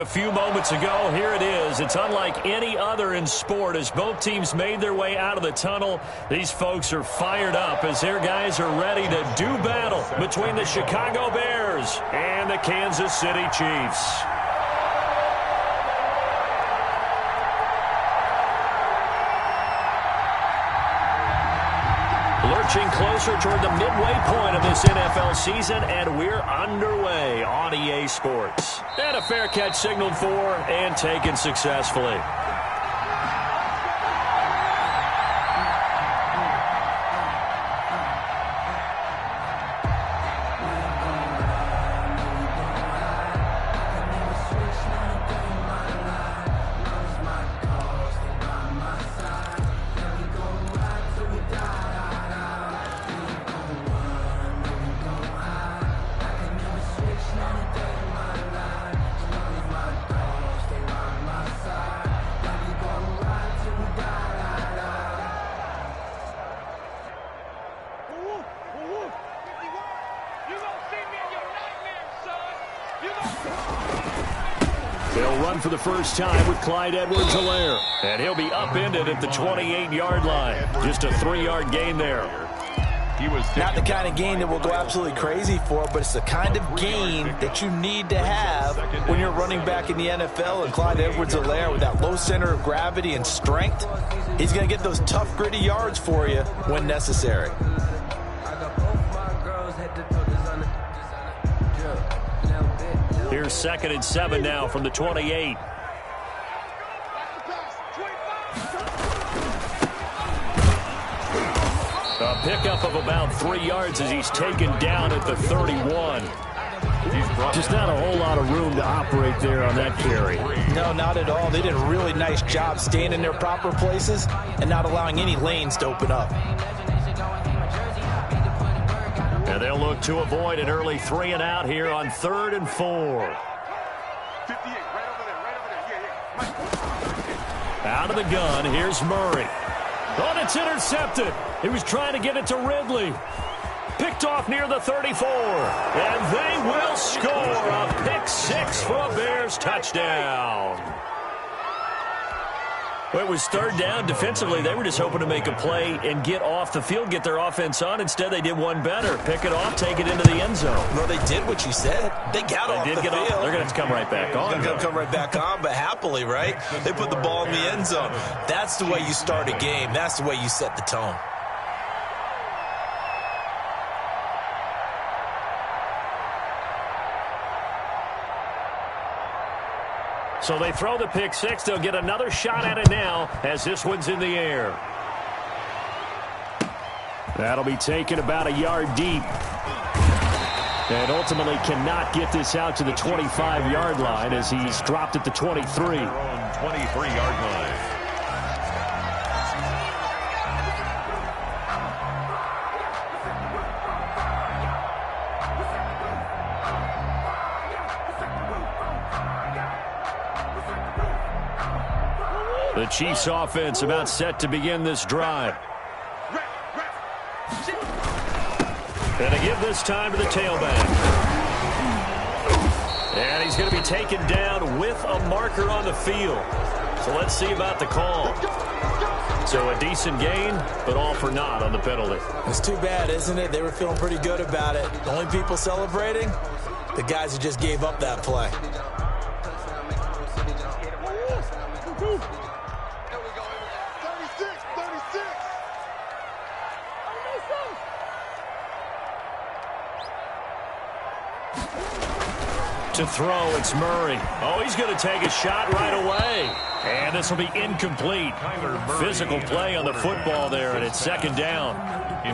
A few moments ago, here it is. It's unlike any other in sport as both teams made their way out of the tunnel. These folks are fired up as their guys are ready to do battle between the Chicago Bears and the Kansas City Chiefs. Lurching closer toward the midway point of this NFL season, and we're underway on EA Sports. And a fair catch signaled for and taken successfully. They'll run for the first time with Clyde Edwards-Helaire. And he'll be upended at the 28-yard line. Just a 3-yard gain there. Not the kind of game that we'll go absolutely crazy for, but it's the kind of game that you need to have when you're running back in the NFL. And Clyde Edwards-Helaire, with that low center of gravity and strength, he's going to get those tough, gritty yards for you when necessary. Here's 2nd and 7 now from the 28. A pickup of about 3 yards as he's taken down at the 31. Just not a whole lot of room to operate there on that carry. No, not at all. They did a really nice job staying in their proper places and not allowing any lanes to open up. And they'll look to avoid an early 3 and out here on 3rd and 4. Out of the gun, here's Murray. Oh, it's intercepted. He was trying to get it to Ridley. Picked off near the 34. And they will score a pick 6 for a Bears touchdown. Well, it was 3rd down. Defensively, they were just hoping to make a play and get off the field, get their offense on. Instead, they did one better. Pick it off, take it into the end zone. Well, they did what you said. They got off the field. They're going to come right back on. They're going to come right back on, but happily, right? They put the ball in the end zone. That's the way you start a game. That's the way you set the tone. So they throw the pick 6. They'll get another shot at it now as this one's in the air. That'll be taken about a yard deep. And ultimately cannot get this out to the 25-yard line as he's dropped at the 23. 23-yard line. The Chiefs offense about set to begin this drive. And they give this time to the tailback. And he's going to be taken down with a marker on the field. So let's see about the call. So a decent gain, but all for naught on the penalty. It's too bad, isn't it? They were feeling pretty good about it. The only people celebrating, the guys who just gave up that play. To throw, it's Murray. Oh, he's going to take a shot right away. And this will be incomplete. Physical play on the football there, and it's 2nd down.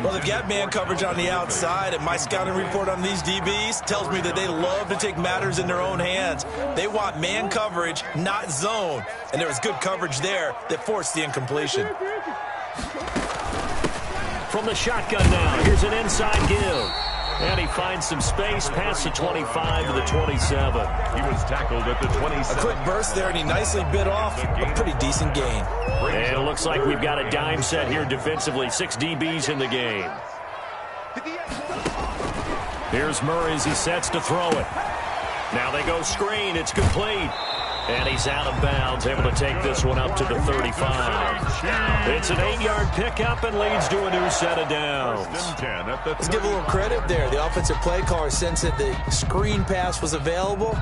Well, they've got man coverage on the outside, and my scouting report on these DBs tells me that they love to take matters in their own hands. They want man coverage, not zone. And there was good coverage there that forced the incompletion. From the shotgun now, here's an inside give. And he finds some space past the 25 to the 27. He was tackled at the 27. A quick burst there, and he nicely bit off a pretty decent gain. And it looks like we've got a dime set here defensively. 6 DBs in the game. Here's Murray as he sets to throw it. Now they go screen. It's complete. And he's out of bounds, able to take this one up to the 35. It's an 8-yard pickup and leads to a new set of downs. Let's give a little credit there. The offensive play caller sensed that the screen pass was available.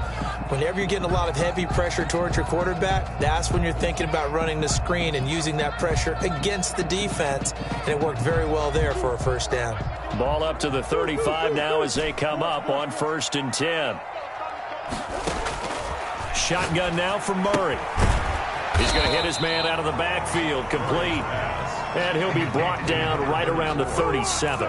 Whenever you're getting a lot of heavy pressure towards your quarterback, that's when you're thinking about running the screen and using that pressure against the defense. And it worked very well there for a first down. Ball up to the 35 now as they come up on 1st and 10. Shotgun now for Murray. He's going to hit his man out of the backfield, complete. And he'll be brought down right around the 37.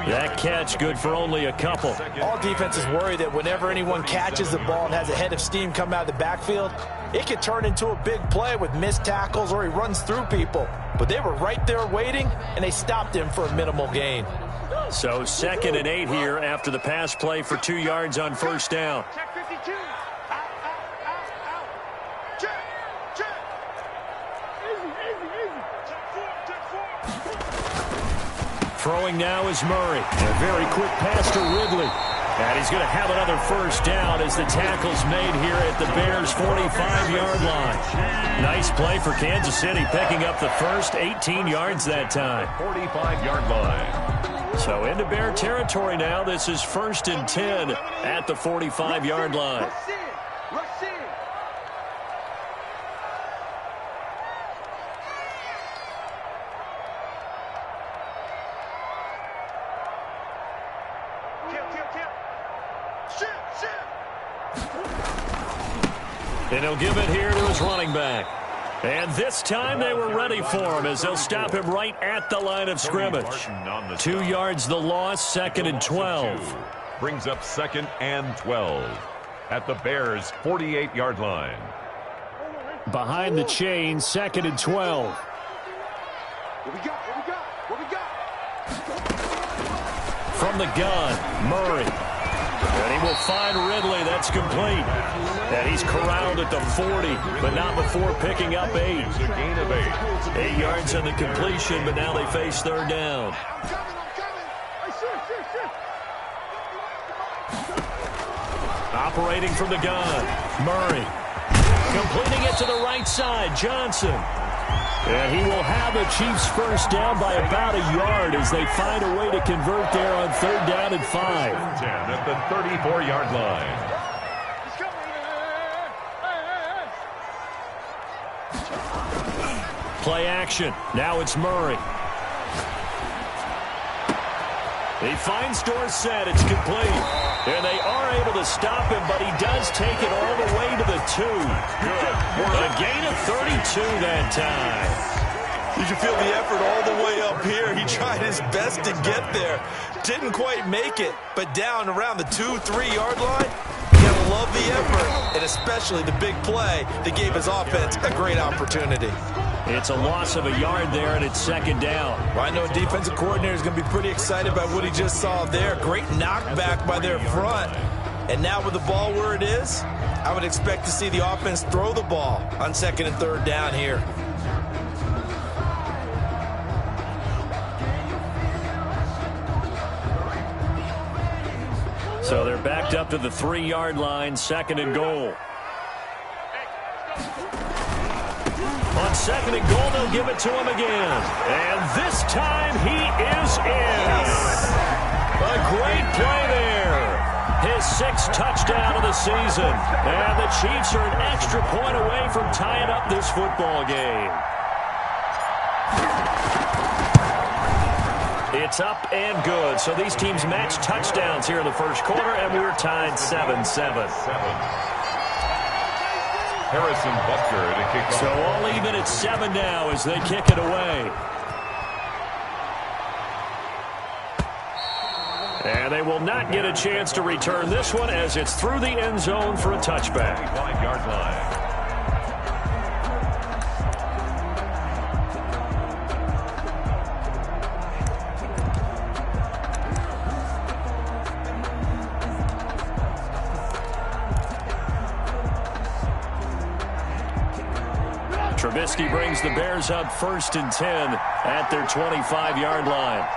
That catch good for only a couple. All defenses worry that whenever anyone catches the ball and has a head of steam come out of the backfield, it could turn into a big play with missed tackles or he runs through people. But they were right there waiting, and they stopped him for a minimal gain. So 2nd and 8 here after the pass play for 2 yards on 1st down. Throwing now is Murray. A very quick pass to Ridley. And he's going to have another first down as the tackle's made here at the Bears' 45-yard line. Nice play for Kansas City, picking up the first 18 yards that time. 45-yard line. So into Bear territory now. This is 1st and 10 at the 45-yard line. And he'll give it here to his running back. And this time they were ready for him as they'll stop him right at the line of scrimmage. 2 yards the loss, 2nd and 12. Brings up 2nd and 12 at the Bears' 48-yard line. Behind the chain, 2nd and 12. What we got? From the gun, Murray. And he will find Ridley. That's complete. And he's corralled at the 40, but not before picking up 8. It's a gain of 8. 8 yards on the completion, but now they face 3rd down. Operating from the gun, Murray. Completing it to the right side, Johnson. And he will have the Chiefs first down by about a yard as they find a way to convert there on 3rd down and 5. 10 at the 34-yard line. Play action. Now it's Murray. He finds Dorsett. It's complete. And they are able to stop him, but he does take it all the way to the 2. A gain of 32 that time. You can feel the effort all the way up here. He tried his best to get there. Didn't quite make it, but down around the 2-3 yard line, you gotta love the effort, and especially the big play that gave his offense a great opportunity. It's a loss of a yard there, and it's 2nd down. Well, I know defensive coordinator is going to be pretty excited about what he just saw there. Great knockback by their front. And now with the ball where it is, I would expect to see the offense throw the ball on 2nd and 3rd down here. So they're backed up to the 3-yard line, 2nd and goal. On 2nd and goal, they'll give it to him again. And this time he is in. A great play there. His 6th touchdown of the season. And the Chiefs are an extra point away from tying up this football game. It's up and good. So these teams match touchdowns here in the first quarter, and we're tied 7-7. Harrison Butker to kick off. So all even at 7 now as they kick it away. And they will not get a chance to return this one as it's through the end zone for a touchback. 5-yard line. Trubisky brings the Bears up 1st and 10 at their 25-yard line.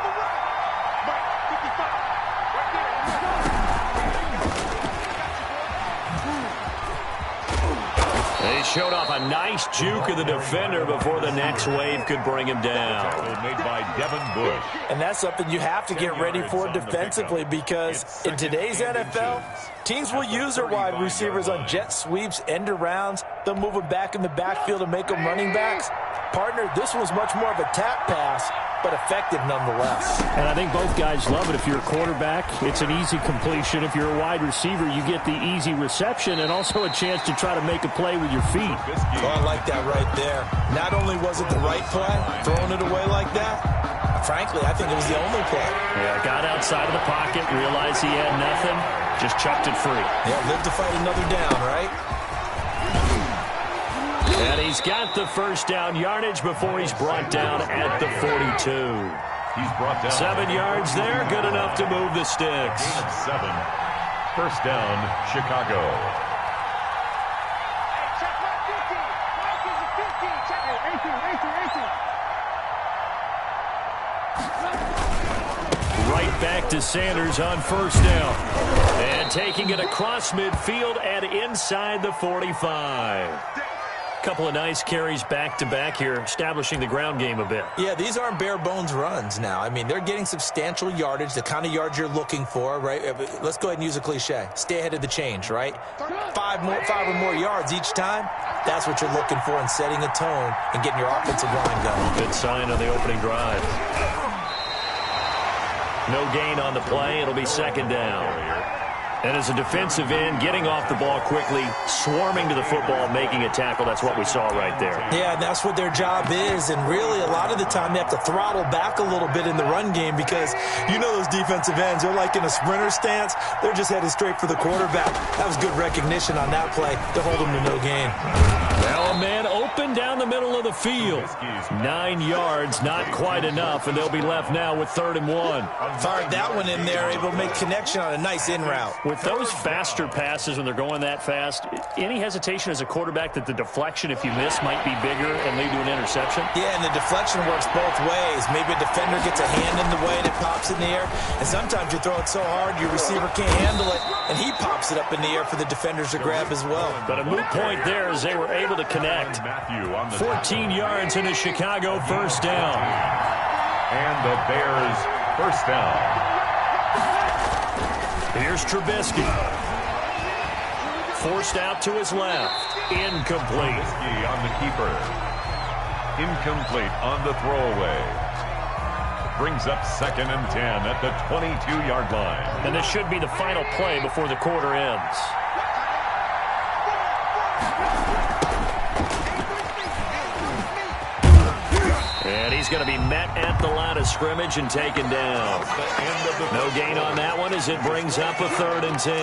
showed off a nice juke of the defender before the next wave could bring him down. Made by Devin Bush. And that's something you have to get ready for defensively, because in today's NFL, teams will use their wide receivers on jet sweeps, end arounds. They'll move them back in the backfield and make them running backs. Partner, this was much more of a tap pass, but effective nonetheless. And I think both guys love it. If you're a quarterback, it's an easy completion. If you're a wide receiver, you get the easy reception and also a chance to try to make a play with your feet. Oh, I like that right there. Not only was it the right play, throwing it away like that, frankly, I think it was the only play. Yeah, got outside of the pocket, realized he had nothing, just chucked it free. Yeah, live to fight another down, right? And he's got the first down yardage before he's brought down at the 42. He's brought down 7 yards there, good enough to move the sticks. 7. First down, Chicago. Right back to Sanders on first down. And taking it across midfield and inside the 45. Couple of nice carries back-to-back here, establishing the ground game a bit. Yeah, these aren't bare-bones runs now. I mean, they're getting substantial yardage, the kind of yards you're looking for, right? Let's go ahead and use a cliche. Stay ahead of the change, right? 5 or more yards each time. That's what you're looking for in setting a tone and getting your offensive line going. Good sign on the opening drive. No gain on the play. It'll be second down. And as a defensive end, getting off the ball quickly, swarming to the football, making a tackle, that's what we saw right there. Yeah, that's what their job is, and really a lot of the time they have to throttle back a little bit in the run game, because you know those defensive ends, they're like in a sprinter stance. They're just headed straight for the quarterback. That was good recognition on that play to hold them to no gain. Well, a man open down the middle of the field. 9 yards, not quite enough, and they'll be left now with 3rd and 1. Fired that one in there, able to make connection on a nice in route. With those faster passes when they're going that fast, any hesitation as a quarterback that the deflection, if you miss, might be bigger and lead to an interception? Yeah, and the deflection works both ways. Maybe a defender gets a hand in the way and it pops in the air, and sometimes you throw it so hard your receiver can't handle it, and he pops it up in the air for the defenders to grab as well. But a moot point there as they were able to connect. 14 yards in a Chicago first down. And the Bears first down. Here's Trubisky. Forced out to his left. Incomplete. Trubisky on the keeper. Incomplete on the throwaway. Brings up 2nd and 10 at the 22-yard line. And this should be the final play before the quarter ends. And he's going to be met at the line of scrimmage and taken down. No gain on that one as it brings up a 3rd and 10.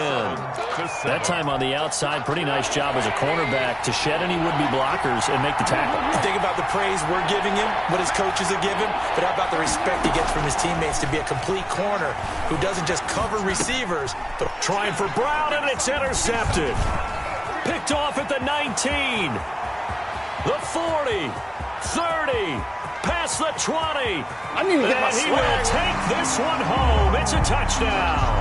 That time on the outside, pretty nice job as a cornerback to shed any would-be blockers and make the tackle. Think about the praise we're giving him, what his coaches are giving, but how about the respect he gets from his teammates to be a complete corner who doesn't just cover receivers, but trying for Brown, and it's intercepted. Picked off at the 19, the 40, 30, past the 20. I knew that. And he will take this one home. It's a touchdown.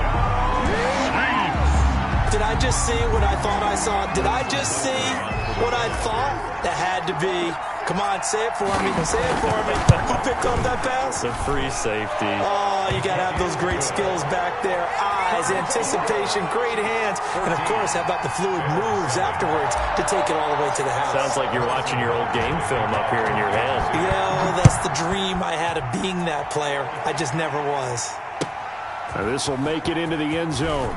Did I just see what I thought I saw? Did I just see what I thought? That had to be. Come on, say it for me. Say it for me. Who picked up that pass? The free safety. Oh, you got to have those great skills back there. Eyes, anticipation, great hands. And, of course, how about the fluid moves afterwards to take it all the way to the house? Sounds like you're watching your old game film up here in your head. Yeah, that's the dream I had of being that player. I just never was. This will make it into the end zone.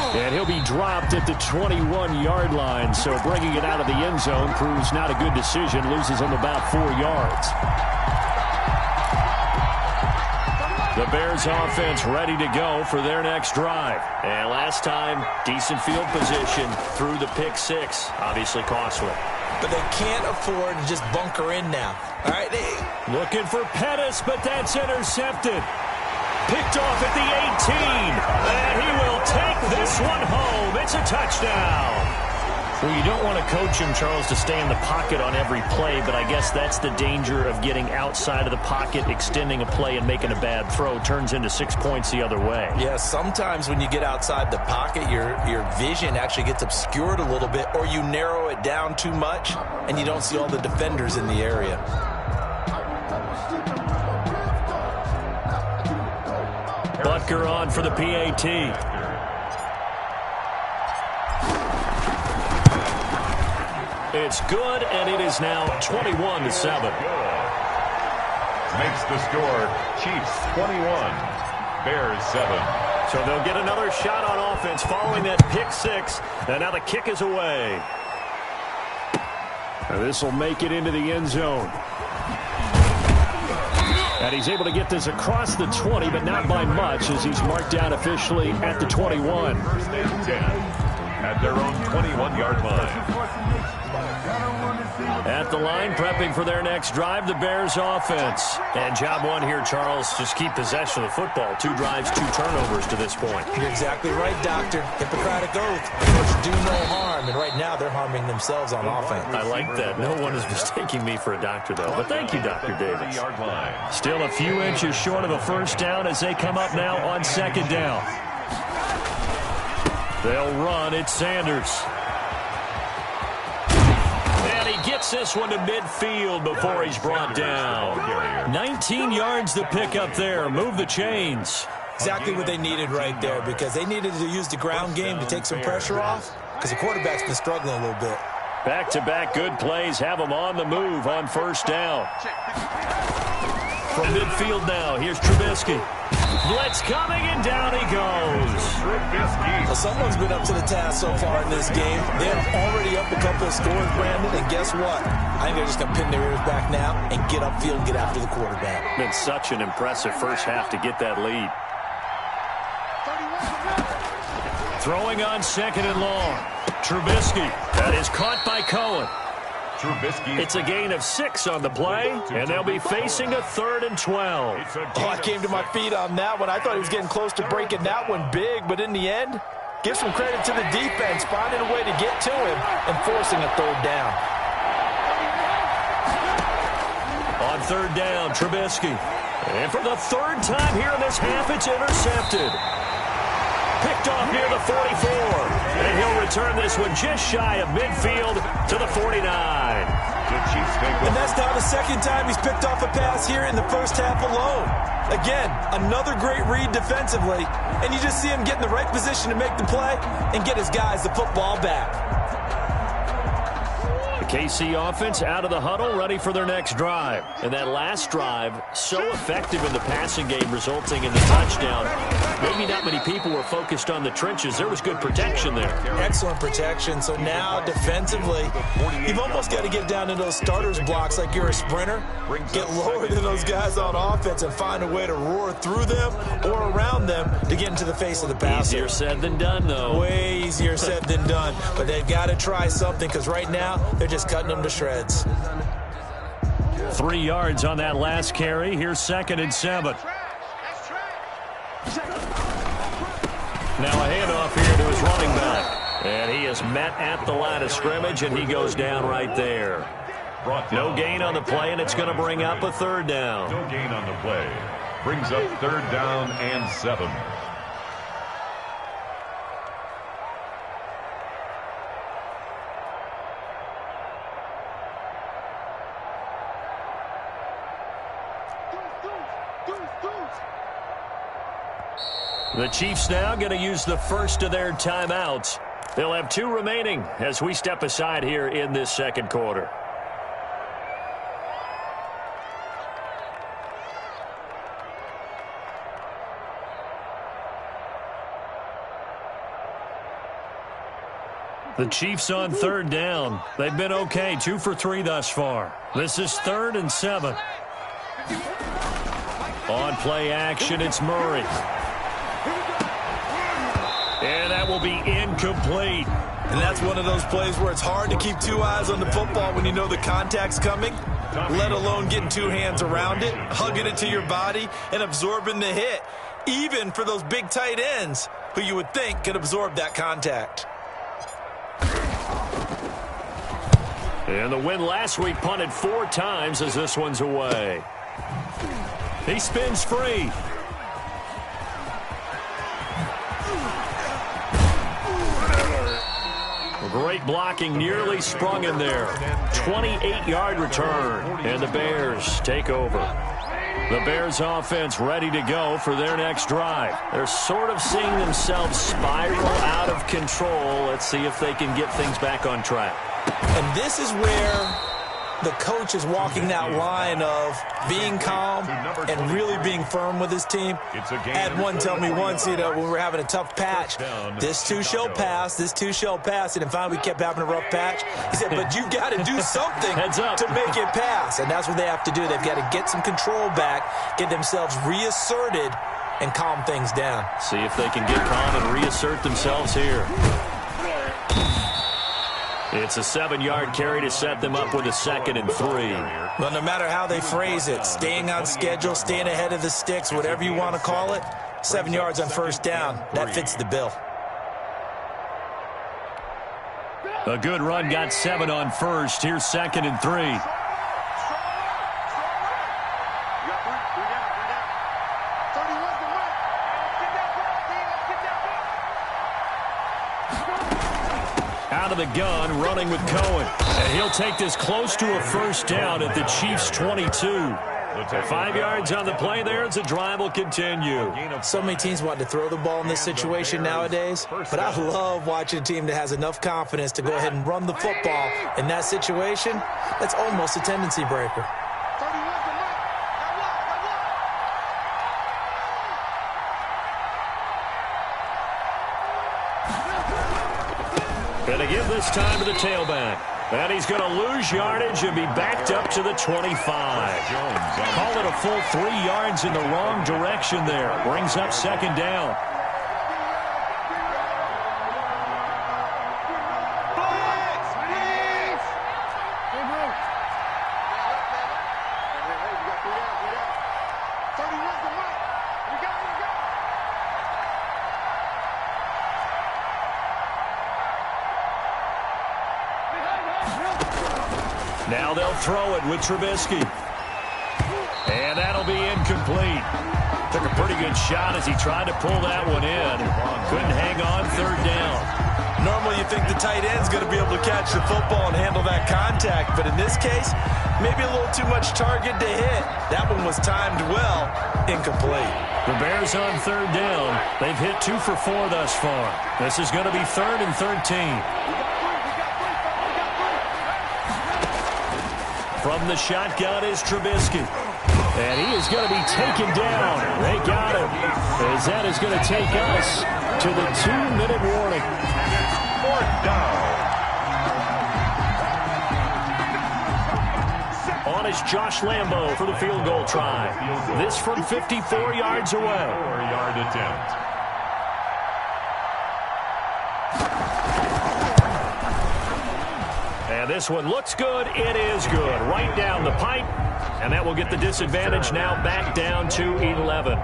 And he'll be dropped at the 21-yard line, so bringing it out of the end zone proves not a good decision. Loses him about 4 yards. The Bears offense ready to go for their next drive. And last time, decent field position through the pick 6. Obviously costly. But they can't afford to just bunker in now. All right, looking for Pettis, but that's intercepted. Picked off at the 18, and he will take this one home. It's a touchdown. Well, you don't want to coach him, Charles, to stay in the pocket on every play, but I guess that's the danger of getting outside of the pocket, extending a play, and making a bad throw. Turns into 6 points the other way. Yeah, sometimes when you get outside the pocket, your vision actually gets obscured a little bit, or you narrow it down too much, and you don't see all the defenders in the area. Butker on for the PAT. It's good, and it is now 21-7. Makes the score Chiefs 21, Bears 7. So they'll get another shot on offense following that pick six, and now the kick is away. This will make it into the end zone. And he's able to get this across the 20, but not by much, as he's marked down officially at the 21. First and 10 at their own 21-yard line. At the line, prepping for their next drive, the Bears offense. And job one here, Charles, just keep possession of the football. 2 drives, 2 turnovers to this point. You're exactly right, Doctor. Hippocratic oath. First, do no harm. And right now, they're harming themselves on offense. I like that. No one is mistaking me for a doctor, though. But thank you, Dr. Davis. Still a few inches short of a first down as they come up now on second down. They'll run. It's Sanders. Gets this one to midfield before he's brought down. 19 yards to pick up there. Move the chains. Exactly what they needed right there, because they needed to use the ground game to take some pressure off, because the quarterback's been struggling a little bit. Back-to-back good plays have them on the move on first down. From midfield now, here's Trubisky. Blitz coming, and down he goes. Well, someone's been up to the task so far in this game. They're already up a couple of scores, Brandon, and guess what? I think they're just going to pin their ears back now and get upfield and get after the quarterback. Been such an impressive first half to get that lead. Throwing on second and long. Trubisky. That is caught by Cohen. Trubisky. It's a gain of 6 on the play, and they'll be facing a 3rd and 12. Oh, I came to my feet on that one. I thought he was getting close to breaking that one big, but in the end, give some credit to the defense, finding a way to get to him and forcing a 3rd down. On 3rd down, Trubisky. And for the 3rd time here in this half, it's intercepted. Picked off near the 44. And he'll return this one just shy of midfield to the 49. And that's now the 2nd time he's picked off a pass here in the first half alone. Again, another great read defensively. And you just see him get in the right position to make the play and get his guys the football back. KC offense out of the huddle, ready for their next drive. And that last drive, so effective in the passing game, resulting in the touchdown. Maybe not many people were focused on the trenches. There was good protection there. Excellent protection. So now, defensively, you've almost got to get down in those starters blocks like you're a sprinter. Get lower than those guys on offense and find a way to roar through them or around them to get into the face of the passer. Easier said than done, though. Way easier said than done. But they've got to try something, because right now, they're just cutting them to shreds. 3 yards on that last carry. Here's 2nd and 7. Now a handoff here to his running back. And he is met at the line of scrimmage, and he goes down right there. No gain on the play, and it's going to bring up a 3rd down. No gain on the play. Brings up 3rd down and 7. The Chiefs now going to use the first of their timeouts. They'll have 2 remaining as we step aside here in this 2nd quarter. The Chiefs on 3rd down. They've been okay, 2 for 3 thus far. This is 3rd and 7. On play action, it's Murray. And that will be incomplete. And that's one of those plays where it's hard to keep 2 eyes on the football when you know the contact's coming, let alone getting 2 hands around it, hugging it to your body, and absorbing the hit, even for those big tight ends who you would think could absorb that contact. And the win last week punted 4 times as this one's away. He spins free. Great blocking, nearly sprung in there. 28-yard return, and the Bears take over. The Bears offense ready to go for their next drive. They're sort of seeing themselves spiral out of control. Let's see if they can get things back on track. And this is where the coach is walking that line of being calm and really being firm with his team. I had one tell me once, when we were having a tough patch, this too shall pass, this too shall pass. And finally we kept having a rough patch. He said, but you got to do something to make it pass. And that's what they have to do. They've got to get some control back, get themselves reasserted, and calm things down. See if they can get calm and reassert themselves here. It's a 7-yard carry to set them up with a 2nd and 3. Well, no matter how they phrase it, staying on schedule, staying ahead of the sticks, whatever you want to call it, 7 yards on first down, that fits the bill. A good run got 7 on first. Here's 2nd and 3. Out of the gun, running with Cohen. And he'll take this close to a first down at the Chiefs' 22. 5 yards on the play there as the drive will continue. So many teams want to throw the ball in this situation nowadays, but I love watching a team that has enough confidence to go ahead and run the football. In that situation, that's almost a tendency breaker. Going to give this time to the tailback. And he's going to lose yardage and be backed up to the 25. Call it a full 3 yards in the wrong direction there. Brings up 2nd down. Now they'll throw it with Trubisky. And that'll be incomplete. Took a pretty good shot as he tried to pull that one in. Couldn't hang on 3rd down. Normally you think the tight end's going to be able to catch the football and handle that contact, but in this case, maybe a little too much target to hit. That one was timed well. Incomplete. The Bears on 3rd down. They've hit 2 for 4 thus far. This is going to be 3rd and 13. From the shotgun is Trubisky. And he is going to be taken down. They got him. As that is going to take us to the 2-minute warning. 4th down. On is Josh Lambo for the field goal try. This from 54 yards away. 4-yard attempt. And this one looks good. It is good. Right down the pipe. And that will get the disadvantage now back down to 11.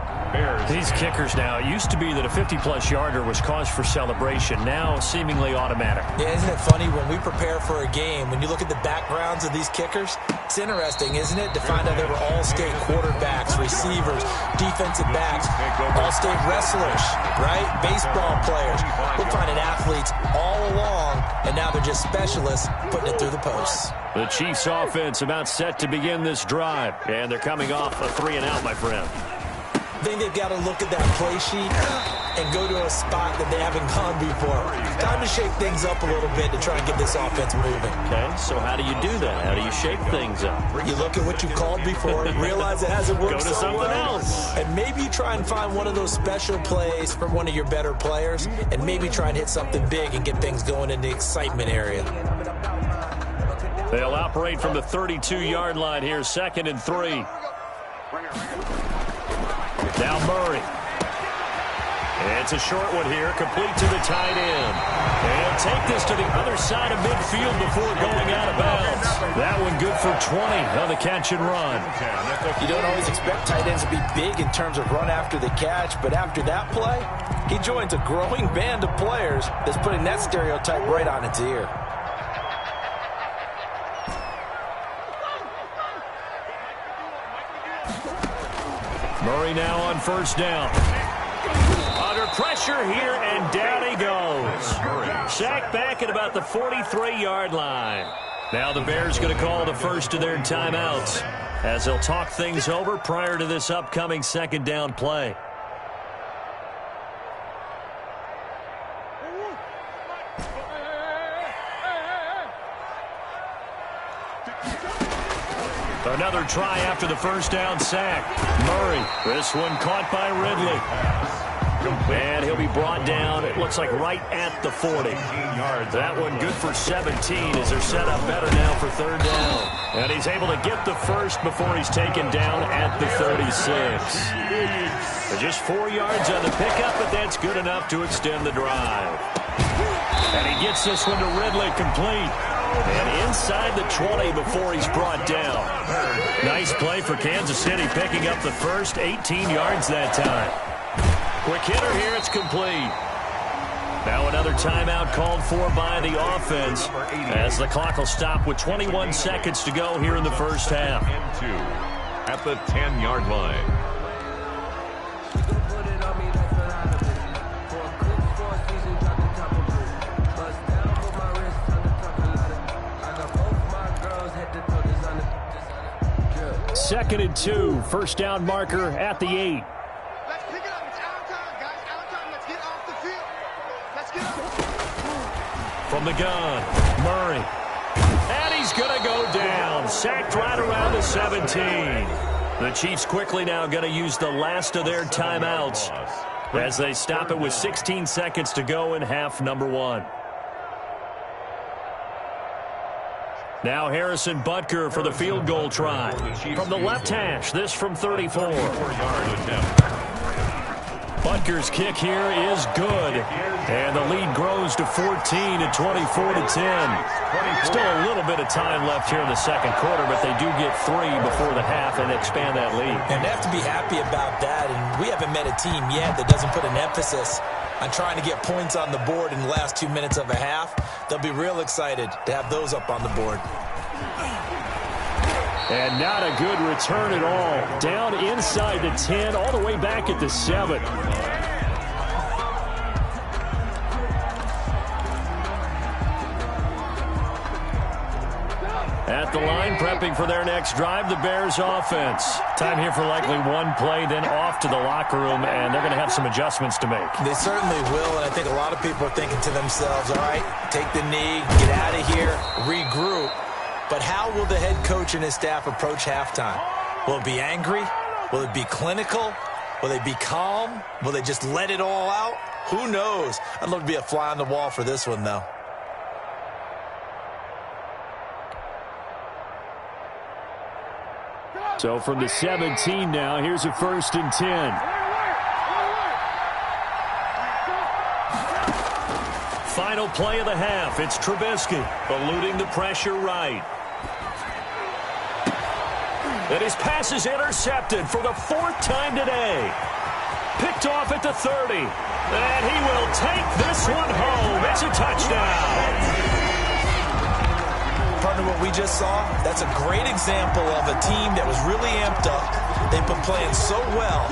These kickers now, it used to be that a 50-plus yarder was cause for celebration. Now seemingly automatic. Yeah, isn't it funny when we prepare for a game, when you look at the backgrounds of these kickers, it's interesting, isn't it, to find out they were all-state quarterbacks, receivers, defensive backs, all-state wrestlers, right? Baseball players. We're finding athletes all along, and now they're just specialists putting it through the posts. The Chiefs offense about set to begin this drive, and thee coming off a 3-and-out, my friend. I think they've got to look at that play sheet and go to a spot that they haven't gone before. Time to shake things up a little bit to try and get this offense moving. Okay, so how do you do that? How do you shake things up? You look at what you called before and realize it hasn't worked so well. Go to something else. And maybe you try and find one of those special plays from one of your better players, and maybe try and hit something big and get things going in the excitement area. They'll operate from the 32-yard line here, 2nd and 3. Now Murray. It's a short one here, complete to the tight end. And take this to the other side of midfield before going out of bounds. That one good for 20 on the catch and run. You don't always expect tight ends to be big in terms of run after the catch, but after that play, he joins a growing band of players that's putting that stereotype right on its ear. Murray now on first down. Under pressure here, and down he goes. Sacked back at about the 43-yard line. Now the Bears going to call the first of their timeouts as they'll talk things over prior to this upcoming second down play. Another try after the first down sack. Murray, this one caught by Ridley. And he'll be brought down, it looks like right at the 40. That one good for 17 as they're set up better now for third down. And he's able to get the first before he's taken down at the 36. Just 4 yards on the pickup, but that's good enough to extend the drive. And he gets this one to Ridley complete. And inside the 20 before he's brought down. Nice play for Kansas City, picking up the first, 18 yards that time. Quick hitter here, it's complete. Now another timeout called for by the offense as the clock will stop with 21 seconds to go here in the first half. And 2 at the 10-yard line. Second and 2, first down marker at the 8. Let's pick it up. It's our time, guys. Our time. Let's get off the field. Let's get up. From the gun, Murray. And he's going to go down. Sacked right around the 17. The Chiefs quickly now going to use the last of their timeouts as they stop it with 16 seconds to go in half number 1. Now Harrison Butker for the field goal try. From the left hash, this from 34. Butker's kick here is good. And the lead grows to 14 at 24-10. Still a little bit of time left here in the second quarter, but they do get 3 before the half and expand that lead. And they have to be happy about that. And we haven't met a team yet that doesn't put an emphasis on trying to get points on the board in the last 2 minutes of a half. They'll be real excited to have those up on the board. And not a good return at all. Down inside the 10, all the way back at the 7. At the line, prepping for their next drive, the Bears offense. Time here for likely one play, then off to the locker room, and they're going to have some adjustments to make. They certainly will, and I think a lot of people are thinking to themselves, all right, take the knee, get out of here, regroup. But how will the head coach and his staff approach halftime? Will it be angry? Will it be clinical? Will they be calm? Will they just let it all out? Who knows? I'd love to be a fly on the wall for this one, though. So from the 17 now, here's a 1st and 10. Final play of the half. It's Trubisky eluding the pressure right. And his pass is intercepted for the 4th time today. Picked off at the 30. And he will take this one home. It's a touchdown. Partner, what we just saw, that's a great example of a team that was really amped up. They've been playing so well,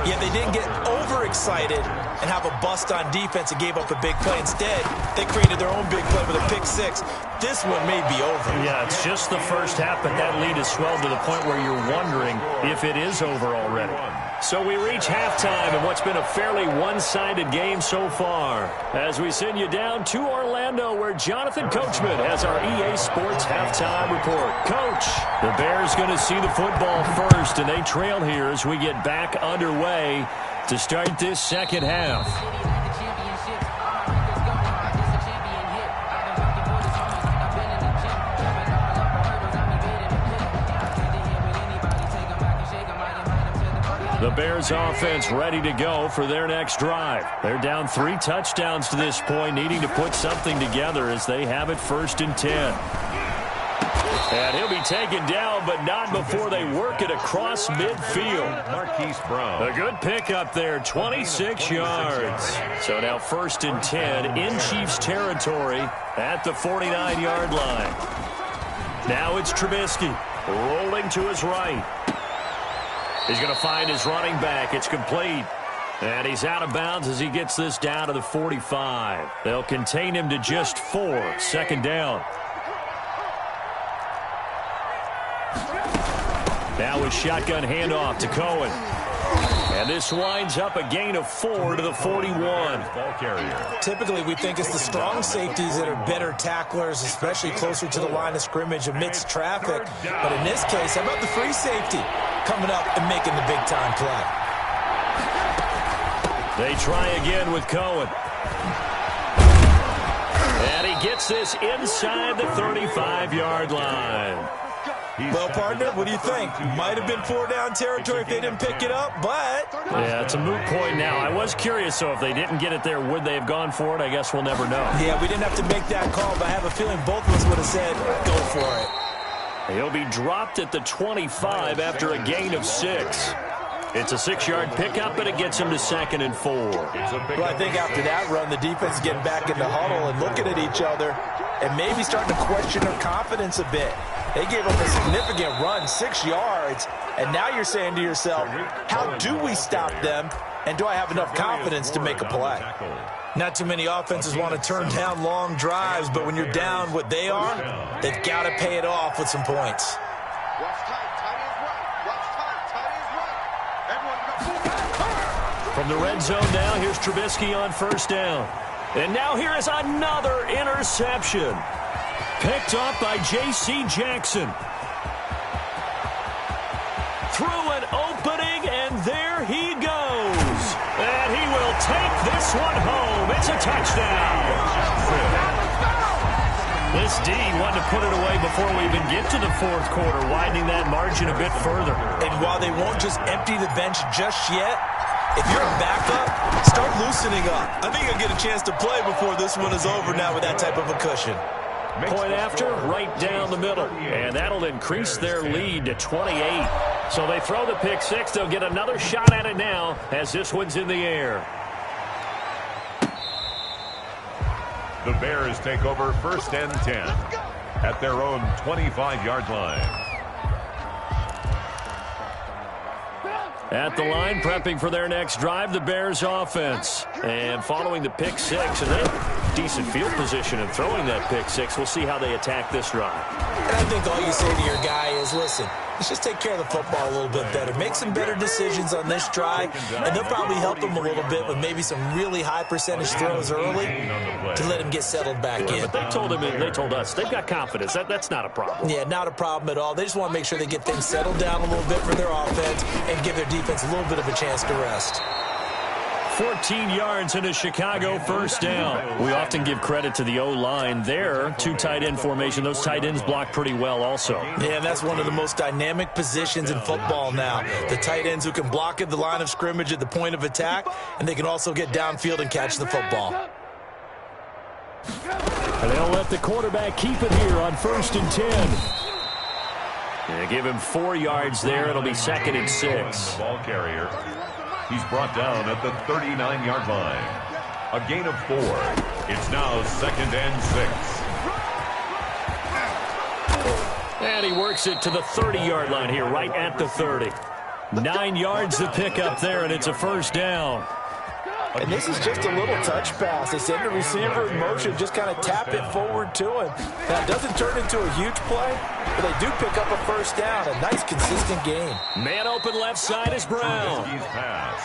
yet they didn't get overexcited and have a bust on defense and gave up a big play. Instead, they created their own big play with a pick 6. This one may be over. Yeah, it's just the first half, but that lead has swelled to the point where you're wondering if it is over already. So we reach halftime in what's been a fairly one-sided game so far. As we send you down to Orlando, where Jonathan Coachman has our EA Sports halftime report. Coach, the Bears going to see the football first, and they trail here as we get back underway to start this second half. The Bears offense ready to go for their next drive. They're down 3 touchdowns to this point, needing to put something together as they have it 1st and 10. And he'll be taken down, but not before they work it across midfield. Marquise Brown. A good pickup there, 26 yards. So now 1st and 10 in Chiefs territory at the 49-yard line. Now it's Trubisky rolling to his right. He's going to find his running back. It's complete. And he's out of bounds as he gets this down to the 45. They'll contain him to just 4. Second down. Now with shotgun handoff to Cohen. And this winds up a gain of 4 to the 41. Ball carrier. Typically, we think it's the strong safeties that are better tacklers, especially closer to the line of scrimmage amidst traffic. But in this case, how about the free safety coming up and making the big-time play? They try again with Cohen. And he gets this inside the 35-yard line. Well, partner, what do you think? Might have been 4-down territory if they didn't pick it up, but... Yeah, it's a moot point now. I was curious, so if they didn't get it there, would they have gone for it? I guess we'll never know. Yeah, we didn't have to make that call, but I have a feeling both of us would have said, go for it. He'll be dropped at the 25 after a gain of 6. It's a 6-yard pickup, but it gets him to 2nd and 4. Well, I think after that run, the defense is getting back in the huddle and looking at each other and maybe starting to question their confidence a bit. They gave up a significant run, 6 yards, and now you're saying to yourself, how do we stop them, and do I have enough confidence to make a play? Not too many offenses want to turn down long drives, but when you're down what they are, they've got to pay it off with some points. From the red zone now, here's Trubisky on 1st down. And now here is another interception. Picked up by J.C. Jackson. Through an opening, and there he goes. And he will take this one home. It's a touchdown. This D wanted to put it away before we even get to the 4th quarter, widening that margin a bit further. And while they won't just empty the bench just yet, if you're a backup, start loosening up. I think you'll get a chance to play before this one is over now with that type of a cushion. Point after, right down the middle. And that'll increase their lead to 28. So they throw the pick 6. They'll get another shot at it now as this one's in the air. The Bears take over 1st and 10 at their own 25-yard line. At the line, prepping for their next drive, the Bears offense. And following the pick 6, and they have decent field position in throwing that pick 6. We'll see how they attack this drive. And I think all you say to your guy is, listen, let's just take care of the football a little bit better. Make some better decisions on this drive, and they'll probably help him a little bit with maybe some really high percentage throws early to let him get settled back in. But they told him, they told us, they've got confidence. That's not a problem. Yeah, not a problem at all. They just want to make sure they get things settled down a little bit for their offense and give their defense a little bit of a chance to rest. 14 yards in a Chicago 1st down. We often give credit to the O-line there. 2 tight end formation. Those tight ends block pretty well also. Yeah, and that's one of the most dynamic positions in football now. The tight ends who can block at the line of scrimmage at the point of attack, and they can also get downfield and catch the football. And they'll let the quarterback keep it here on 1st and 10. And give him 4 yards there. It'll be 2nd and 6. Ball carrier. He's brought down at the 39-yard line. A gain of 4. It's now 2nd and 6. And he works it to the 30-yard line here, right at the 30. 9 yards to pick up there, and it's a 1st down. And this is just a little touch pass. They send the receiver in motion, just kind of tap it forward to him. Now, it doesn't turn into a huge play, but they do pick up a 1st down. A nice, consistent gain. Man open left side is Brown.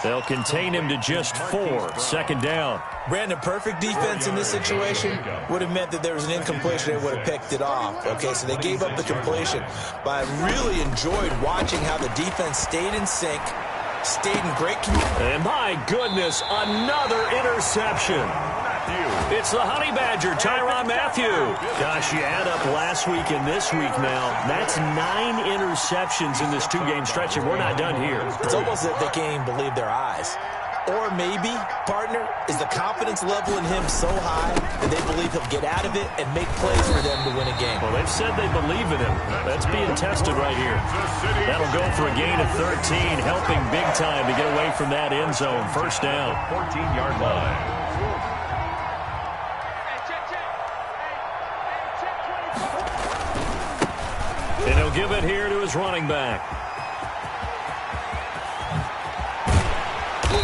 They'll contain him to just 4. 2nd down. Brandon, perfect defense in this situation would have meant that there was an incompletion. They would have picked it off. Okay, so they gave up the completion. But I really enjoyed watching how the defense stayed in sync, stayed in great communication. And my goodness, another interception. It's the Honey Badger, Tyrann Mathieu. Gosh, you add up last week and this week now. That's 9 interceptions in this 2-game stretch, and we're not done here. It's almost as if they can't even believe their eyes. Or maybe, partner, is the confidence level in him so high that they believe he'll get out of it and make plays for them to win a game. Well, they've said they believe in him. That's being tested right here. That'll go for a gain of 13, helping big time to get away from that end zone. 1st down. 14-yard line. And he'll give it here to his running back.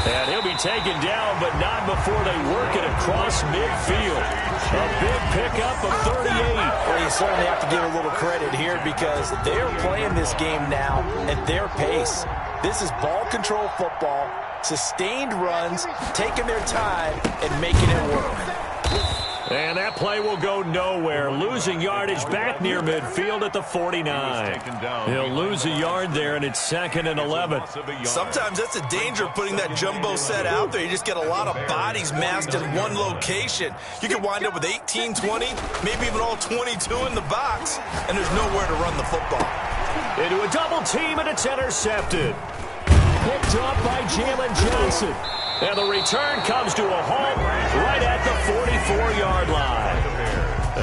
And he'll be taken down, but not before they work it across midfield. A big pickup of 38. Well, you certainly have to give a little credit here because they're playing this game now at their pace. This is ball control football, sustained runs, taking their time, and making it work. And that play will go nowhere. Losing yardage back near midfield at the 49. He'll lose a yard there, and it's 2nd and 11. Sometimes that's a danger of putting that jumbo set out there. You just get a lot of bodies massed in one location. You can wind up with 18, 20, maybe even all 22 in the box, and there's nowhere to run the football. Into a double team, and it's intercepted. Picked up by Jalen Johnson. And the return comes to a halt right at the 44-yard line.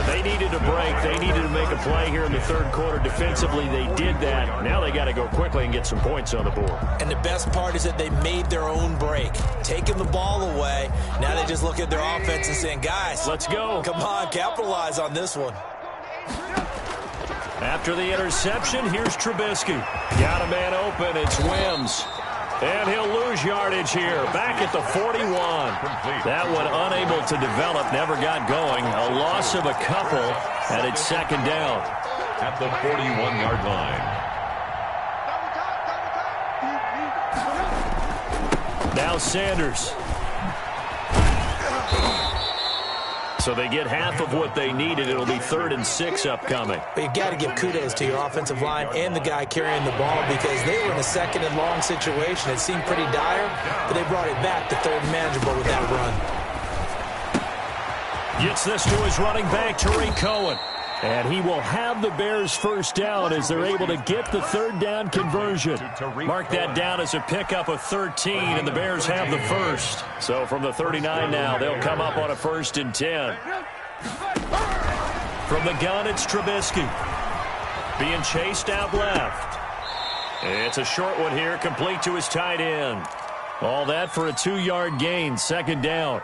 They needed a break. They needed to make a play here in the third quarter. Defensively, they did that. Now they got to go quickly and get some points on the board. And the best part is that they made their own break, taking the ball away. Now they just look at their offense and saying, guys, let's go. Come on, capitalize on this one. After the interception, here's Trubisky. Got a man open. It's Wims. And he'll lose yardage here, back at the 41. That one unable to develop, never got going. A loss of a couple, and it's 2nd down. At the 41-yard line. Now Sanders. So they get half of what they needed. It'll be 3rd and 6 upcoming. But you got to give kudos to your offensive line and the guy carrying the ball because they were in a 2nd and long situation. It seemed pretty dire, but they brought it back to 3rd and manageable with that run. Gets this to his running back, Tariq Cohen. And he will have the Bears first down as they're able to get the 3rd down conversion. Mark that down as a pickup of 13, and the Bears have the first. So from the 39 now, they'll come up on a 1st and 10. From the gun, it's Trubisky. Being chased out left. It's a short one here, complete to his tight end. All that for a 2-yard gain, 2nd down.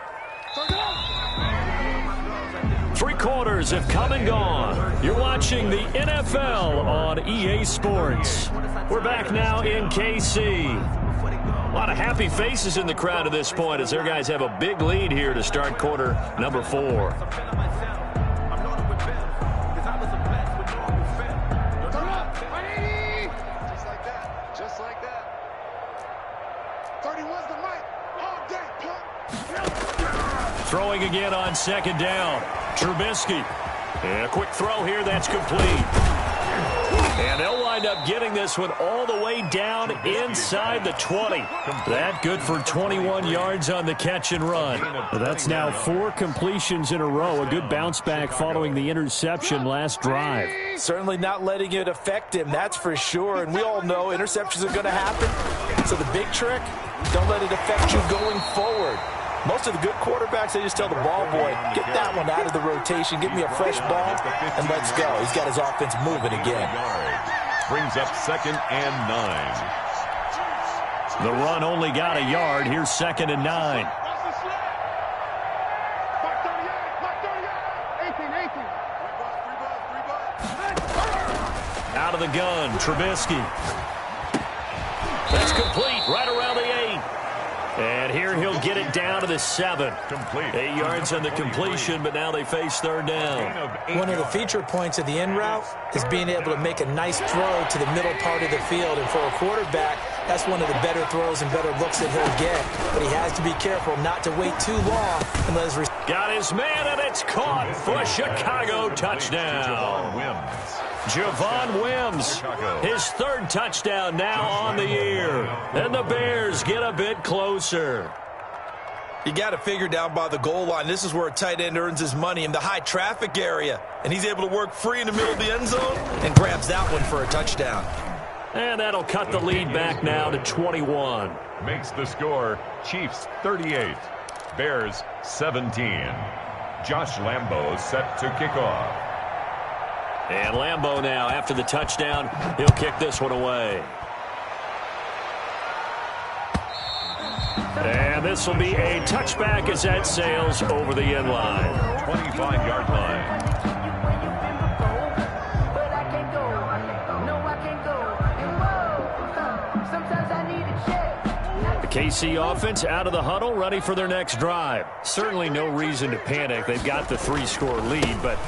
3 quarters have come and gone. You're watching the NFL on EA Sports. We're back now in KC. A lot of happy faces in the crowd at this point as their guys have a big lead here to start quarter number 4. Just like that. 31's the mic. All day, pump. Throwing again on 2nd down. Trubisky. And a quick throw here, that's complete. And they'll wind up getting this one all the way down inside the 20. That good for 21 yards on the catch and run. That's now 4 completions in a row. A good bounce back following the interception last drive. Certainly not letting it affect him, that's for sure. And we all know interceptions are going to happen. So the big trick, don't let it affect you going forward. Most of the good quarterbacks, they just tell the ball boy, get that one out of the rotation, give me a fresh ball, and let's go. He's got his offense moving again. Brings up 2nd and 9. The run only got a yard. Here's 2nd and 9. Out of the gun, Trubisky. That's complete, right around the 8. And here he'll get it down to the 7. Complete. 8 yards on the completion, but now they face 3rd down. One of the feature points of the end route is being able to make a nice throw to the middle part of the field. And for a quarterback, that's one of the better throws and better looks that he'll get. But he has to be careful not to wait too long and let his got his man, and it's caught for a Chicago touchdown. Javon Wims, his 3rd touchdown now on the year. And the Bears get a bit closer. You got to figure down by the goal line. This is where a tight end earns his money in the high traffic area. And he's able to work free in the middle of the end zone and grabs that one for a touchdown. And that'll cut the lead back now to 21. Makes the score Chiefs 38, Bears 17. Josh Lambo set to kick off. And Lambo now, after the touchdown, he'll kick this one away. And this will be a touchback as that sails over the end line. 25-yard line. KC offense out of the huddle, ready for their next drive. Certainly no reason to panic. They've got the 3-score lead, but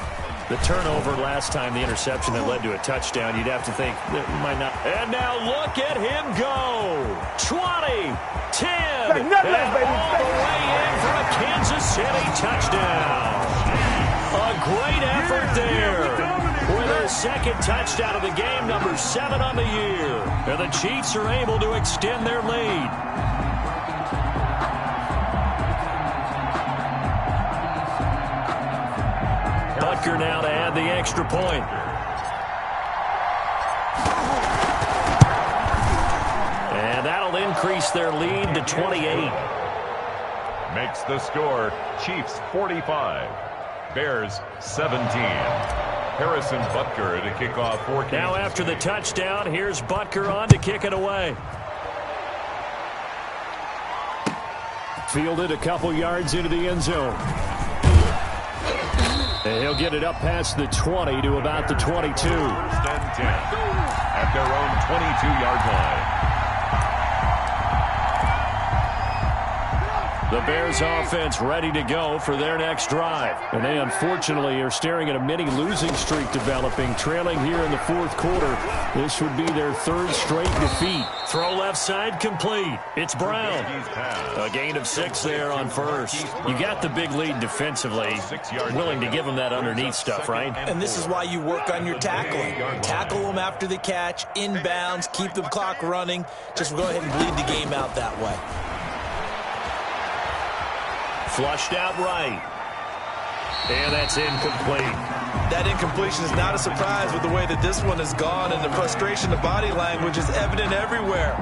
the turnover last time, the interception that led to a touchdown, you'd have to think that might not. And now look at him go. 20, 10, and all the way in for a Kansas City touchdown. A great effort there. With their second touchdown of the game, number 7 on the year. And the Chiefs are able to extend their lead. Butker now to add the extra point. And that'll increase their lead to 28. Makes the score Chiefs 45, Bears 17. Harrison Butker to kick off for Kansas. Now after the touchdown, here's Butker on to kick it away. Fielded a couple yards into the end zone. And he'll get it up past the 20 to about the 22. First and 10 at their own 22-yard line. The Bears offense ready to go for their next drive. And they unfortunately are staring at a mini losing streak developing, trailing here in the fourth quarter. This would be their third straight defeat. Throw left side complete. It's Brown. A gain of 6 there on first. You got the big lead defensively. Willing to give them that underneath stuff, right? And this is why you work on your tackling. Tackle them after the catch, inbounds, keep the clock running. Just go ahead and bleed the game out that way. Flushed out right. And that's incomplete. That incompletion is not a surprise with the way that this one has gone, and the frustration, the body language is evident everywhere.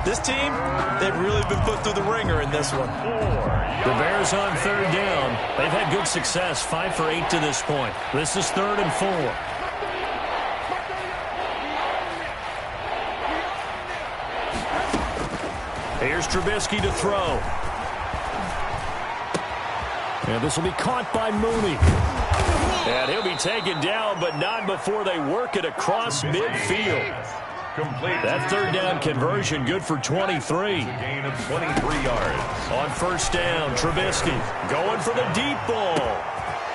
This team, they've really been put through the ringer in this one. The Bears on third down. They've had good success, 5 for 8 to this point. This is 3rd and 4. Here's Trubisky to throw. And this will be caught by Mooney. And he'll be taken down, but not before they work it across midfield. That third down conversion good for 23. Gain of 23 yards. On first down, Trubisky going for the deep ball.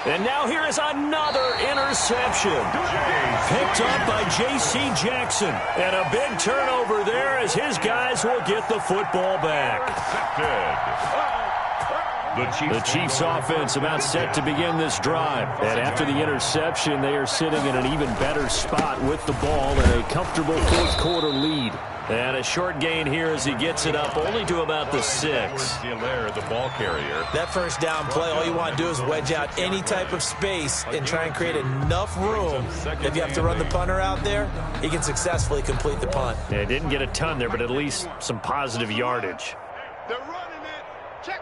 And now here is another interception. Picked up by J.C. Jackson. And a big turnover there as his guys will get the football back. The Chiefs offense about set to begin this drive. And after the interception, they are sitting in an even better spot with the ball and a comfortable fourth quarter lead. And a short gain here as he gets it up only to about the 6. The ball carrier. That first down play, all you want to do is wedge out any type of space and try and create enough room. If you have to run the punter out there, he can successfully complete the punt. Yeah, didn't get a ton there, but at least some positive yardage. They're running it. Check.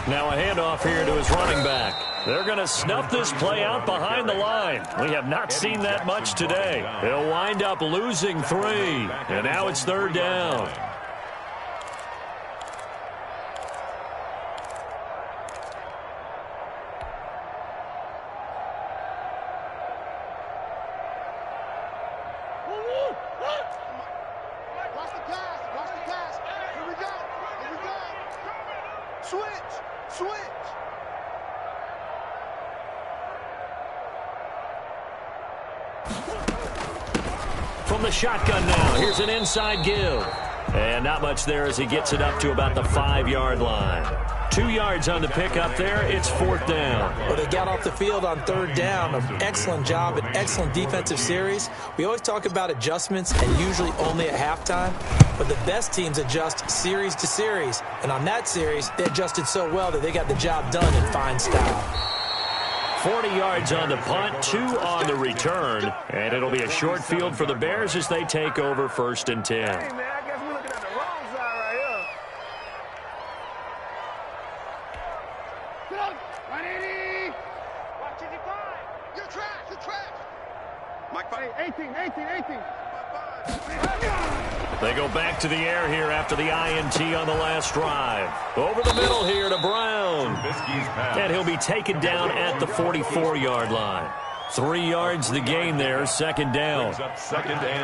Now a handoff here to his running back. They're going to snuff this play out behind the line. We have not seen that much today. They'll wind up losing 3. And now it's 3rd down. Watch the pass. Here we go. Switch. From the shotgun now, here's an inside give. And not much there as he gets it up to about the 5-yard line. 2 yards on the pickup there. It's 4th down. Well, they got off the field on 3rd down. An excellent job, an excellent defensive series. We always talk about adjustments and usually only at halftime. But the best teams adjust series to series. And on that series, they adjusted so well that they got the job done in fine style. 40 yards on the punt, 2 on the return. And it'll be a short field for the Bears as they take over 1st and 10. Hey, man, I guess we're looking at the wrong side right here. Get up. 180. Watch it, You're trash. Mike, 18. They go back to the air here after the INT on the last drive. Over the middle here to Brown. And he'll be taken down at the 44-yard line. 3 yards the gain there, 2nd down.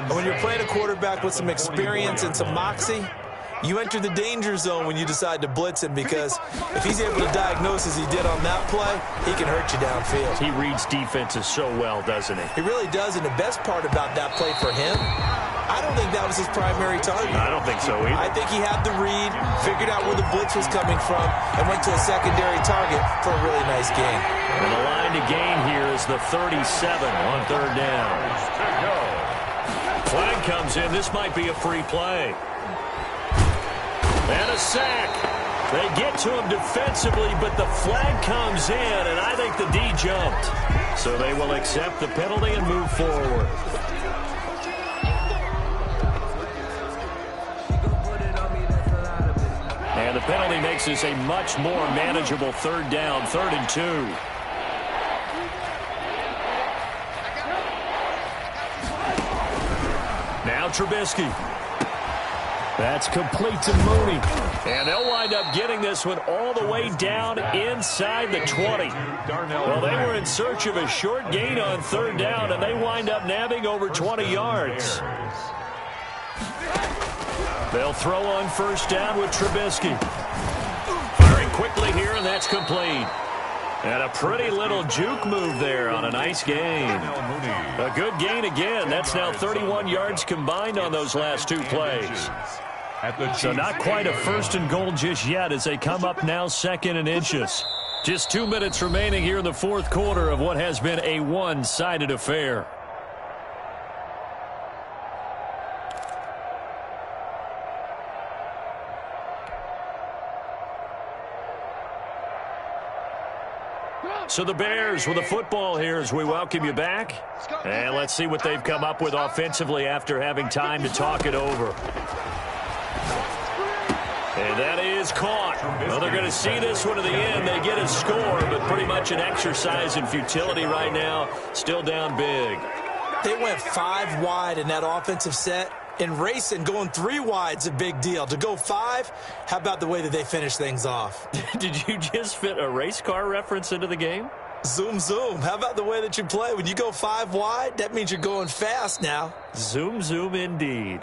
When you're playing a quarterback with some experience and some moxie, You enter the danger zone when you decide to blitz him, because if he's able to diagnose as he did on that play, he can hurt you downfield. He reads defenses so well, doesn't he? He really does, and the best part about that play for him, I don't think that was his primary target. I don't think so either. I think he had the read, figured out where the blitz was coming from, and went to a secondary target for a really nice gain. And the line to gain here is the 37 on third down. Flag comes in. This might be a free play. And a sack. They get to him defensively, but the flag comes in, and I think the D jumped. So they will accept the penalty and move forward. And the penalty makes this a much more manageable third down, 3rd and 2. Now Trubisky. That's complete to Mooney. And they'll wind up getting this one all the way down inside the 20. Well, they were in search of a short gain on third down, and they wind up nabbing over 20 yards. They'll throw on first down with Trubisky. Firing quickly here, and that's complete. And a pretty little juke move there on a nice gain. A good gain again. That's now 31 yards combined on those last two plays. So not quite a 1st and goal just yet as they come up now 2nd and inches. Just 2 minutes remaining here in the 4th quarter of what has been a one-sided affair. So the Bears with the football here as we welcome you back. And let's see what they've come up with offensively after having time to talk it over. And that is caught. Well, they're going to see this one to the end. They get a score, but pretty much an exercise in futility right now. Still down big. They went 5 wide in that offensive set. In racing, going 3 wide's a big deal. To go 5, how about the way that they finish things off? Did you just fit a race car reference into the game? Zoom, zoom. How about the way that you play? When you go 5 wide, that means you're going fast now. Zoom, zoom indeed.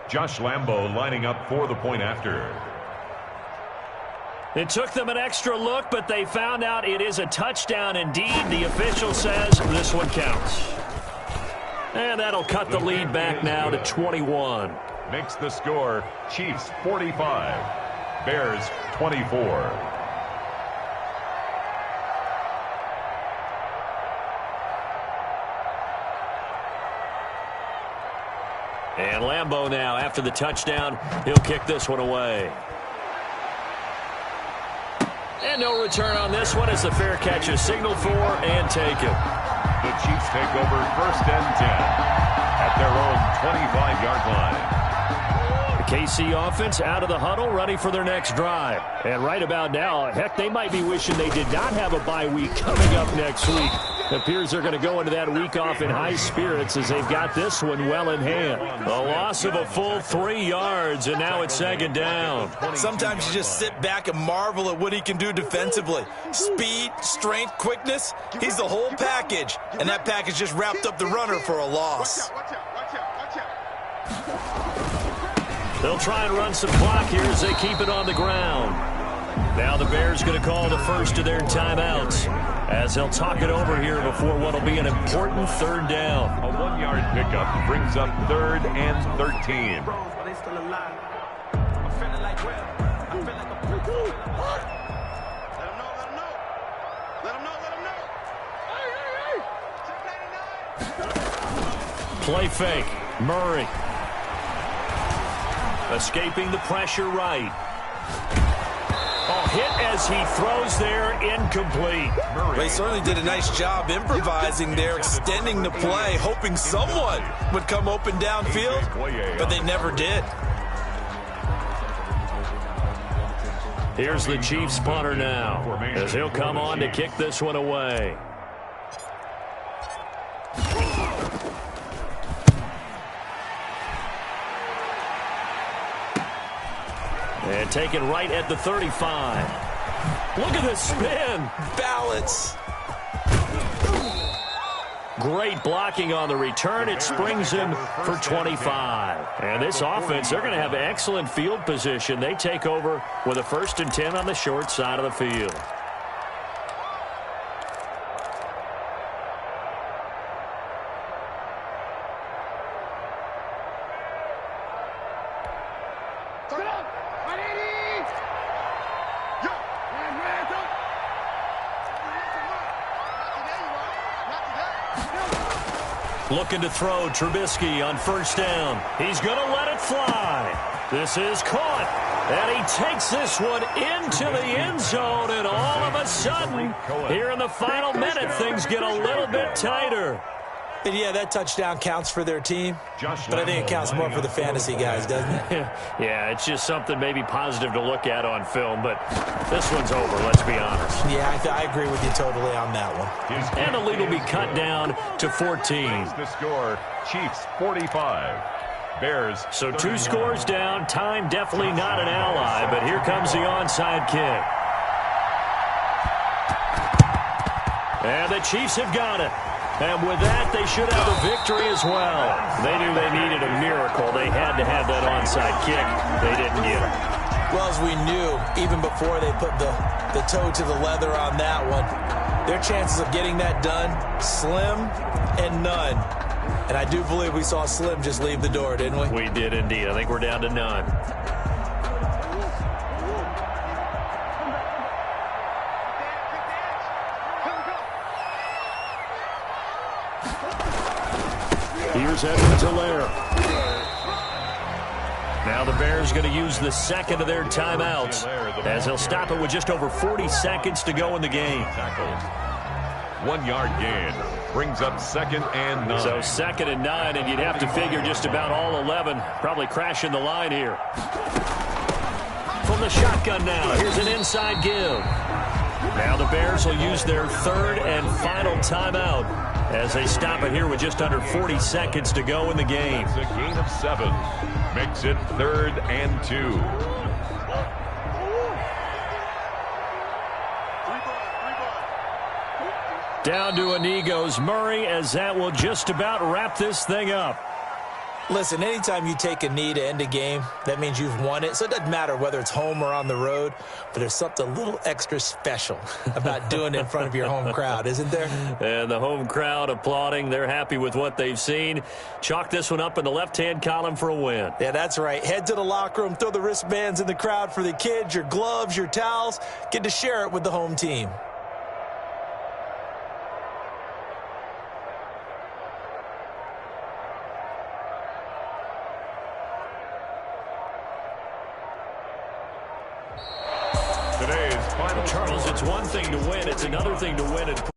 Josh Lambo lining up for the point after. It took them an extra look, but they found out it is a touchdown indeed. The official says this one counts. And that'll cut the lead back now to 21. Makes the score Chiefs 45, Bears 24. And Lambo now, after the touchdown, he'll kick this one away. And no return on this one as the fair catch is signaled for and taken. The Chiefs take over 1st and 10 at their own 25-yard line. The KC offense out of the huddle, ready for their next drive. And right about now, heck, they might be wishing they did not have a bye week coming up next week. It appears they're going to go into that week off in high spirits as they've got this one well in hand. A loss of a full 3 yards, and now it's 2nd down. Sometimes you just sit back and marvel at what he can do defensively. Speed, strength, quickness, he's the whole package. And that package just wrapped up the runner for a loss. Watch out. They'll try and run some clock here as they keep it on the ground. Now the Bears going to call the first of their timeouts as they'll talk it over here before what will be an important 3rd down. A 1-yard pickup brings up 3rd and 13. Play fake. Murray. Escaping the pressure right. Oh, hit as he throws there, incomplete. They certainly did a nice job improvising there, extending the play, hoping someone would come open downfield, but they never did. Here's the Chiefs punter now, as he'll come on to kick this one away. And taken right at the 35. Look at the spin. Balance. Great blocking on the return. It springs him for 25. And this offense, they're going to have excellent field position. They take over with a 1st and 10 on the short side of the field. Looking to throw, Trubisky on 1st down. He's going to let it fly. This is caught. And he takes this one into the end zone. And all of a sudden, here in the final minute, things get a little bit tighter. And yeah, that touchdown counts for their team, but I think it counts more for the fantasy guys, doesn't it? Yeah, it's just something maybe positive to look at on film, but this one's over, let's be honest. Yeah, I agree with you totally on that one. And the lead will be cut down to 14. The score, Chiefs 45. Bears. So 2 scores down, time definitely not an ally, but here comes the onside kick. And the Chiefs have got it. And with that, they should have a victory as well. They knew they needed a miracle. They had to have that onside kick. They didn't get it. Well, as we knew, even before they put the toe to the leather on that one, their chances of getting that done, slim and none. And I do believe we saw Slim just leave the door, didn't we? We did indeed. I think we're down to none. Here's Edwards-Helaire. Now the Bears going to use the 2nd of their timeouts as they'll stop it with just over 40 seconds to go in the game. 1 yard gain brings up 2nd and 9. So 2nd and 9, and you'd have to figure just about all 11 probably crashing the line here. From the shotgun now, here's an inside give. Now the Bears will use their 3rd and final timeout as they stop it here with just under 40 seconds to go in the game. It's a gain of 7. Makes it 3rd and 2. Down to a knee goes Murray as that will just about wrap this thing up. Listen, anytime you take a knee to end a game, that means you've won it. So it doesn't matter whether it's home or on the road, but there's something a little extra special about doing it in front of your home crowd, isn't there? And the home crowd applauding. They're happy with what they've seen. Chalk this one up in the left-hand column for a win. Yeah, that's right. Head to the locker room, throw the wristbands in the crowd for the kids, your gloves, your towels. Get to share it with the home team. Charles, it's one thing to win. It's another thing to win and